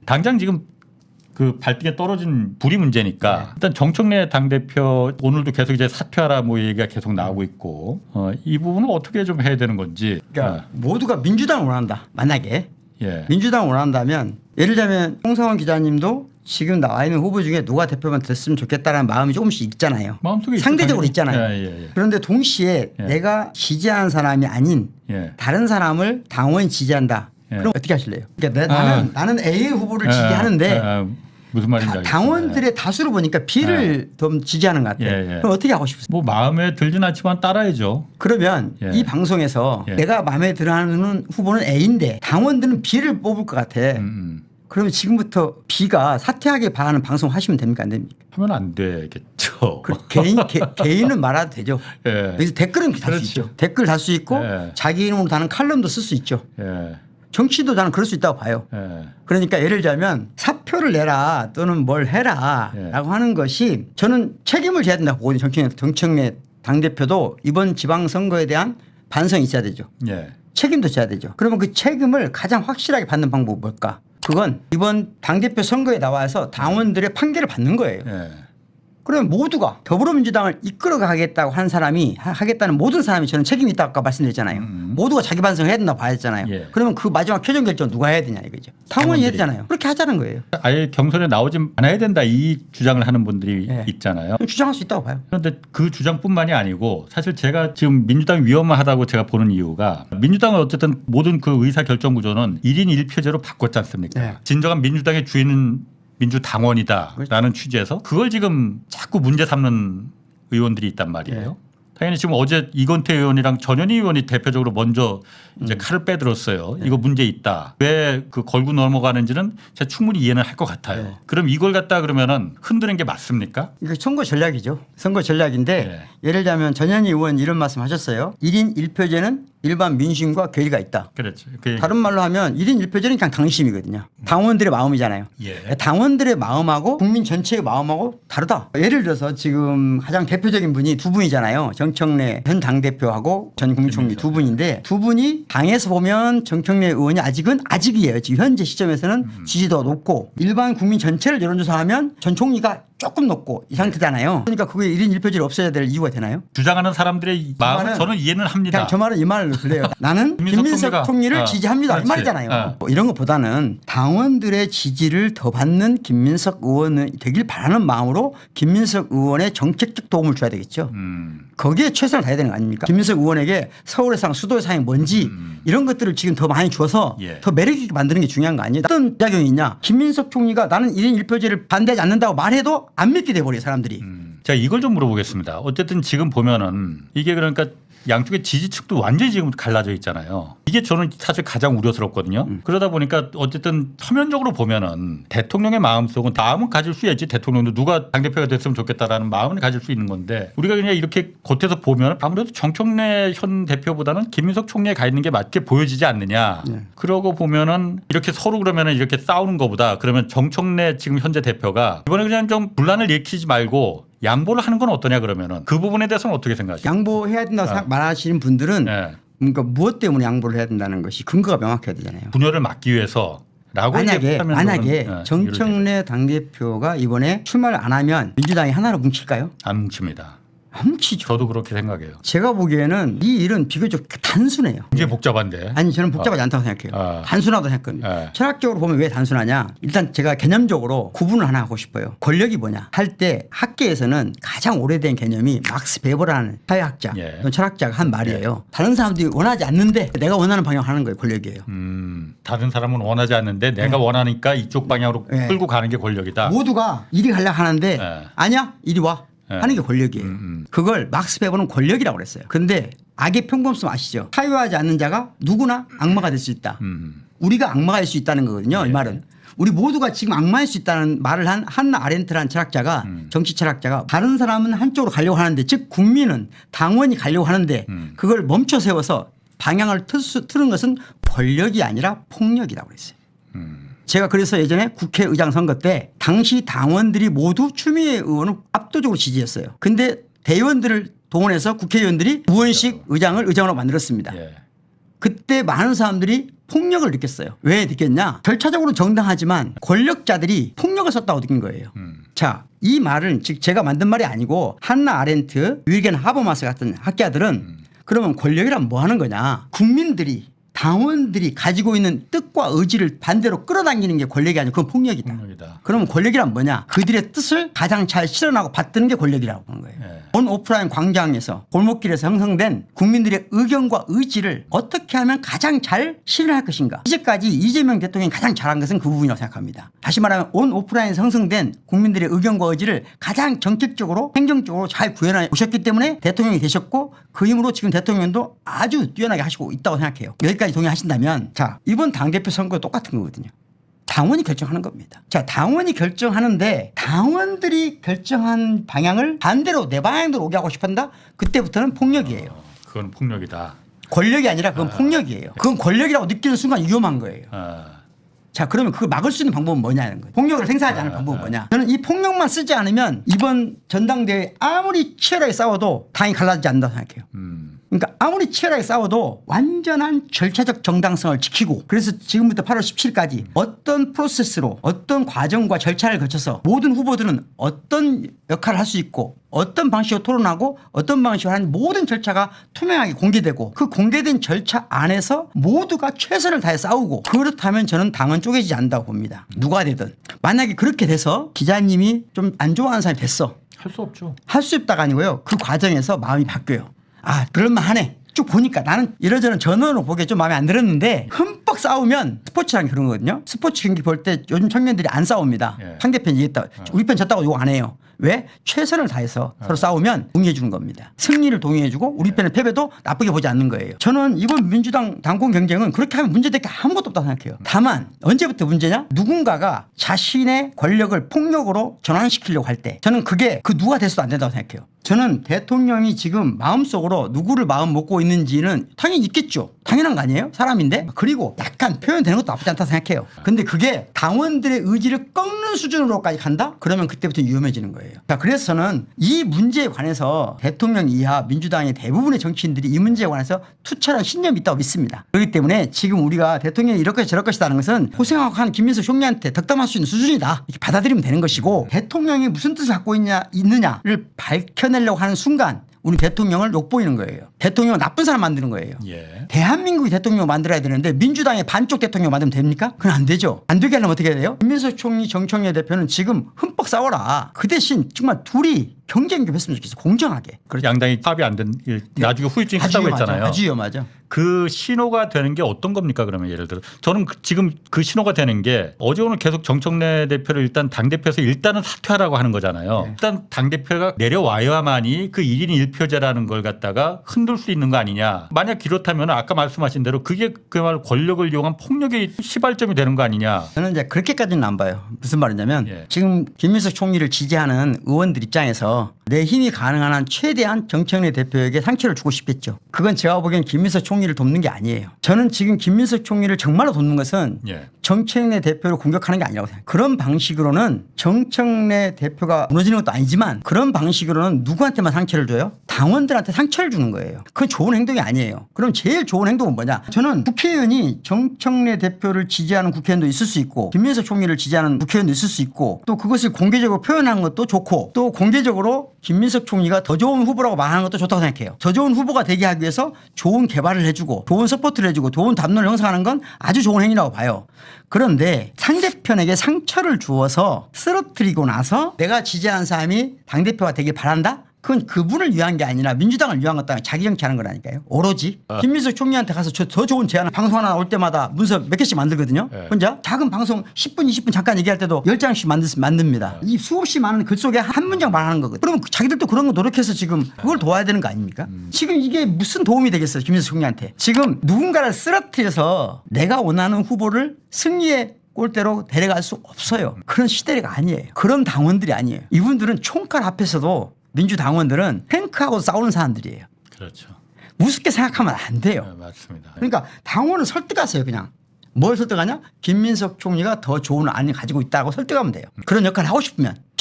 당장 지금 그 발등에 떨어진 불이 문제니까 일단 정청래 당대표 오늘도 계속 이제 사퇴하라 뭐 얘기가 계속 나오고 있고 이 부분은 어떻게 좀 해야 되는 건지. 그러니까 모두가 민주당을 원한다. 만약에 민주당을 원한다면 예를 들자면 홍성원 기자님도 지금 나와 있는 후보 중에 누가 대표만 됐으면 좋겠다라는 마음이 조금씩 있잖아요. 마음속에 상대적으로 있잖아요. 그런데 동시에 내가 지지하는 사람이 아닌 다른 사람을 당원이 지지한다. 그럼 어떻게 하실래요? 그러니까 나는 A 후보를 지지하는데 무슨 말인지 알겠습니다. 당원들의 다수를 보니까 B를 좀 지지하는 것 같아요. 그럼 어떻게 하고 싶으세요? 뭐 마음에 들진 않지만 따라야죠. 그러면 이 방송에서 내가 마음에 들어하는 후보는 A인데 당원들은 B를 뽑을 것 같아. 그러면 지금부터 B가 사퇴하게 바라는 방송 하시면 됩니까 안 됩니까? 하면 안 되겠죠. 개인은 말아도 되죠. 여기서 댓글은 달 수 있죠. 댓글 달 수 있고 자기 이름으로 다는 칼럼도 쓸 수 있죠. 정치도 저는 그럴 수 있다고 봐요. 그러니까 예를 들자면 사표를 내라 또는 뭘 해라 라고 하는 것이 저는 책임을 져야 된다고 보거든요. 정청래 당대표도 이번 지방선거에 대한 반성이 있어야 되죠. 책임도 져야 되죠. 그러면 그 책임을 가장 확실하게 받는 방법은 뭘까? 그건 이번 당대표 선거에 나와서 당원들의 판결을 받는 거예요. 그러면 모두가 더불어민주당을 이끌어가겠다고 하는 사람이 하겠다는 모든 사람이 저는 책임이 있다고 아까 말씀드렸잖아요. 모두가 자기 반성을 해야 된다고 봐야 했잖아요. 그러면 그 마지막 최종 결정 누가 해야 되냐 이거죠. 당원이 해야 되잖아요. 그렇게 하자는 거예요. 아예 경선에 나오지 않아야 된다 이 주장을 하는 분들이 있잖아요. 주장할 수 있다고 봐요. 그런데 그 주장뿐만이 아니고 사실 제가 지금 민주당이 위험하다고 제가 보는 이유가 민주당은 어쨌든 모든 그 의사결정 구조는 1인 1표제로 바꿨지 않습니까? 진정한 민주당의 주인은 민주당원이다라는 취지에서 그걸 지금 자꾸 문제 삼는 의원들이 있단 말이에요. 당연히 지금 어제 이건태 의원이랑 전현희 의원이 대표적으로 먼저 이제 칼을 빼들었어요. 이거 문제 있다. 왜 그 걸고 넘어가는지는 제가 충분히 이해는 할 것 같아요. 그럼 이걸 갖다 그러면은 흔드는 게 맞습니까? 이거 선거 전략이죠. 선거 전략인데 예를 들면 전현희 의원 이런 말씀 하셨어요. 1인 1표제는 일반 민심과 괴리가 있다. 그렇죠. 다른 말로 하면 1인 1표제는 그냥 당심이거든요. 당원들의 마음이잖아요. 당원들의 마음하고 국민 전체의 마음하고 다르다. 예를 들어서 지금 가장 대표적인 분이 두 분이잖아요. 정청래 현 당대표하고 전 국무총리 두 분인데 두 분이 당에서 보면 정청래 의원이 아직이에요. 지금 현재 시점에서는 지지도가 높고 일반 국민 전체를 여론조사하면 전 총리가 조금 높고 이 상태잖아요. 그러니까 그게 1인 1표제를 없애야 될 이유가 되나요? 주장하는 사람들의 마음은 저는 이해는 합니다. 그냥 저 말은 이 말을 그래요. 나는 김민석 총리를 지지합니다. 그렇지. 이 말이잖아요. 이런 것보다는 당원들의 지지를 더 받는 김민석 의원이 되길 바라는 마음으로 김민석 의원의 정책적 도움을 줘야 되겠죠. 거기에 최선을 다해야 되는 거 아닙니까? 김민석 의원에게 서울의 상, 수도의 상이 뭔지 이런 것들을 지금 더 많이 줘서 더 매력 있게 만드는 게 중요한 거 아니에요? 어떤 작용이 있냐? 김민석 총리가 나는 1인 1표제를 반대하지 않는다고 말해도 안 믿게 돼버려요 사람들이. 제가 이걸 좀 물어보겠습니다. 어쨌든 지금 보면은 이게 그러니까 양쪽의 지지층도 완전히 지금 갈라져 있잖아요. 이게 저는 사실 가장 우려스럽거든요. 그러다 보니까 어쨌든 표면적으로 보면은 대통령의 마음속은 마음은 가질 수 있지. 대통령도 누가 당대표가 됐으면 좋겠다라는 마음은 가질 수 있는 건데 우리가 그냥 이렇게 겉에서 보면 아무래도 정청래 현 대표보다는 김민석 총리에 가 있는 게 맞게 보여지지 않느냐. 그러고 보면은 이렇게 서로 그러면은 이렇게 싸우는 것보다 그러면 정청래 지금 현재 대표가 이번에 그냥 좀 분란을 일으키지 말고 양보를 하는 건 어떠냐 그러면은 그 부분에 대해서는 어떻게 생각하세요? 양보해야 된다고 말하시는 분들은 그러니까 무엇 때문에 양보를 해야 된다는 것이 근거가 명확해야 되잖아요. 분열을 막기 위해서라고 만약에 정청래 당대표가 이번에 출마를 안 하면 민주당이 하나로 뭉칠까요? 안 뭉칩니다. 뭉치죠. 저도 그렇게 생각해요. 제가 보기에는 이 일은 비교적 단순해요. 굉장히 복잡한데. 아니 저는 복잡하지 않다고 생각해요. 단순하다고 생각해요. 철학적으로 보면 왜 단순하냐. 일단 제가 개념적으로 구분을 하나 하고 싶어요. 권력이 뭐냐 할 때 학계에서는 가장 오래된 개념이 막스 베버라는 사회학자 철학자가 한 말이에요. 다른 사람들이 원하지 않는데 내가 원하는 방향을 하는 거예요. 권력이에요. 다른 사람은 원하지 않는데 내가 원하니까 이쪽 방향으로 끌고 가는 게 권력이다. 모두가 이리 가려고 하는데 아니야 이리 와. 하는 게 권력이에요. 그걸 막스 베버는 권력이라고 그랬어요. 그런데 악의 평범성 아시죠? 사유하지 않는 자가 누구나 악마가 될 수 있다. 우리가 악마가 될 수 있다는 거거든요. 이 말은. 우리 모두가 지금 악마일 수 있다는 말을 한 한나 아렌트라는 철학자가 정치 철학자가 다른 사람은 한쪽으로 가려고 하는데 즉 국민은 당원이 가려고 하는데 그걸 멈춰 세워서 방향을 트는 것은 권력이 아니라 폭력이라고 그랬어요. 제가 그래서 예전에 국회의장 선거 때 당시 당원들이 모두 추미애 의원을 압도적으로 지지했어요. 근데 대의원들을 동원해서 국회의원들이 우원식 의장을 의장으로 만들었습니다. 그때 많은 사람들이 폭력을 느꼈어요. 왜 느꼈냐? 절차적으로 정당하지만 권력자들이 폭력을 썼다고 느낀 거예요. 자, 이 말은 즉 제가 만든 말이 아니고 한나 아렌트, 윌겐 하버마스 같은 학자들은 그러면 권력이란 뭐 하는 거냐? 국민들이 당원들이 가지고 있는 뜻과 의지를 반대로 끌어당기는 게 권력이 아니고 그건 폭력이다. 그러면 권력이란 뭐냐? 그들의 뜻을 가장 잘 실현하고 받드는 게 권력이라고 하는 거예요. 온 오프라인 광장에서 골목길에서 형성된 국민들의 의견과 의지를 어떻게 하면 가장 잘 실현할 것인가. 이제까지 이재명 대통령이 가장 잘한 것은 그 부분이라고 생각합니다. 다시 말하면 온 오프라인에서 형성된 국민들의 의견과 의지를 가장 정책적으로 행정적으로 잘 구현해 오셨기 때문에 대통령이 되셨고 그 힘으로 지금 대통령도 아주 뛰어나게 하시고 있다고 생각해요. 여기까지 동의하신다면 자, 이번 당대표 선거 똑같은 거거든요. 당원이 결정하는 겁니다. 자, 당원이 결정하는데 당원들이 결정한 방향을 반대로 내 방향대로 오게 하고 싶은다? 그때부터는 폭력이에요. 그건 폭력이다. 권력이 아니라 그건 폭력이에요. 그건 권력이라고 느끼는 순간 위험한 거예요. 자, 그러면 그걸 막을 수 있는 방법은 뭐냐는 거예요. 폭력을 행사하지 않을 방법은 뭐냐. 저는 이 폭력만 쓰지 않으면 이번 전당대회 아무리 치열하게 싸워도 당이 갈라지지 않는다고 생각해요. 그러니까 아무리 치열하게 싸워도 완전한 절차적 정당성을 지키고 그래서 지금부터 8월 17일까지 어떤 프로세스로 어떤 과정과 절차를 거쳐서 모든 후보들은 어떤 역할을 할 수 있고 어떤 방식으로 토론하고 어떤 방식으로 하는 모든 절차가 투명하게 공개되고 그 공개된 절차 안에서 모두가 최선을 다해 싸우고 그렇다면 저는 당은 쪼개지지 않는다고 봅니다. 누가 되든. 만약에 그렇게 돼서 기자님이 좀 안 좋아하는 사람이 됐어. 할 수 없죠. 할 수 없다가 아니고요. 그 과정에서 마음이 바뀌어요. 아, 그럴만하네. 쭉 보니까 나는 이러저런 전원으로 보기에 좀 마음에 안 들었는데 흠뻑 싸우면 스포츠랑 그런 거거든요. 스포츠 경기 볼 때 요즘 청년들이 안 싸웁니다. 상대편 이겼다. 우리 편 졌다고 욕 안 해요. 왜? 최선을 다해서 서로 싸우면 동의해 주는 겁니다. 승리를 동의해 주고 우리 편의 패배도 나쁘게 보지 않는 거예요. 저는 이번 민주당 당권 경쟁은 그렇게 하면 문제될 게 아무것도 없다고 생각해요. 다만 언제부터 문제냐? 누군가가 자신의 권력을 폭력으로 전환시키려고 할 때 저는 그게 그 누가 돼서도 안 된다고 생각해요. 저는 대통령이 지금 마음속으로 누구를 마음 먹고 있는지는 당연히 있겠죠. 당연한 거 아니에요? 사람인데. 그리고 약간 표현되는 것도 나쁘지 않다 생각해요. 근데 그게 당원들의 의지를 꺾는 수준으로까지 간다? 그러면 그때부터 위험해지는 거예요. 자, 그래서 저는 이 문제에 관해서 대통령 이하 민주당의 대부분의 정치인들이 이 문제에 관해서 투철한 신념이 있다고 믿습니다. 그렇기 때문에 지금 우리가 대통령이 이럴 것이 저럴 것이라는 것은 고생하고 한 김민석 총리한테 덕담할 수 있는 수준이다. 이렇게 받아들이면 되는 것이고 대통령이 무슨 뜻을 갖고 있느냐를 밝혀내려고 하는 순간 우리 대통령을 욕보이는 거예요. 대통령은 나쁜 사람 만드는 거예요. 대한민국이 대통령을 만들어야 되는데 민주당의 반쪽 대통령 만들면 됩니까? 그건 안 되죠. 안 되게 하려면 어떻게 해야 돼요? 김민석 총리, 정청래 대표는 지금 흠뻑 싸워라. 그 대신 정말 둘이 경쟁 좀 했으면 좋겠어. 공정하게. 양당이 합의 안 된 나중에 후유증이 크다고 했잖아요. 아주 위험하죠. 그 신호가 되는 게 어떤 겁니까? 그러면 예를 들어 저는 지금 그 신호가 되는 게 어제 오늘 계속 정청래 대표를 일단 당대표에서 일단은 사퇴하라고 하는 거잖아요. 일단 당대표가 내려와야만이 그 1인 1표제라는 걸 갖다가 흔들 수 있는 거 아니냐. 만약 그렇다면 아까 말씀하신 대로 그게 그야말로 권력을 이용한 폭력의 시발점이 되는 거 아니냐. 저는 이제 그렇게까지는 안 봐요. 무슨 말이냐면 지금 김민석 총리를 지지하는 의원들 입장에서 내 힘이 가능한 한 최대한 정청래 대표에게 상처를 주고 싶겠죠. 그건 제가 보기엔 김민석 총리를 돕는 게 아니에요. 저는 지금 김민석 총리를 정말로 돕는 것은 정청래 대표를 공격하는 게 아니라고 생각해요. 그런 방식으로는 정청래 대표가 무너지는 것도 아니지만 그런 방식으로는 누구한테만 상처를 줘요? 당원들한테 상처를 주는 거예요. 그건 좋은 행동이 아니에요. 그럼 제일 좋은 행동은 뭐냐? 저는 국회의원이 정청래 대표를 지지하는 국회의원도 있을 수 있고 김민석 총리를 지지하는 국회의원도 있을 수 있고 또 그것을 공개적으로 표현하는 것도 좋고 또 공개적으로 김민석 총리가 더 좋은 후보라고 말하는 것도 좋다고 생각해요. 더 좋은 후보가 되게 하기 위해서 좋은 개발을 해주고 좋은 서포트를 해주고 좋은 담론을 형성하는 건 아주 좋은 행위라고 봐요. 그런데 상대편에게 상처를 주어서 쓰러뜨리고 나서 내가 지지하는 사람이 당대표가 되길 바란다? 그건 그분을 위한 게 아니라 민주당을 위한 것도 아니라 자기 정치하는 거라니까요. 오로지 김민석 총리한테 가서 더 좋은 제안 방송 하나 올 때마다 문서 몇 개씩 만들거든요. 혼자 작은 방송 10분 20분 잠깐 얘기할 때도 10장씩 만듭니다. 이 수없이 많은 글 속에 한 문장 말하는 거거든요. 그러면 자기들도 그런 거 노력해서 지금 그걸 도와야 되는 거 아닙니까? 지금 이게 무슨 도움이 되겠어요. 김민석 총리한테. 지금 누군가를 쓰러뜨려서 내가 원하는 후보를 승리의 꼴대로 데려갈 수 없어요. 그런 시대가 아니에요. 그런 당원들이 아니에요. 이분들은 총칼 앞에서도 민주당원들은 탱크하고 싸우는 사람들이에요. 그렇죠. 우습게 생각하면 안 돼요. 네, 맞습니다. 그러니까 당원을 설득하세요. 그냥. 뭘 설득하냐? 김민석 총리가 더 좋은 안을 가지고 있다고 설득하면 돼요. 그런 역할을 하고 싶으면.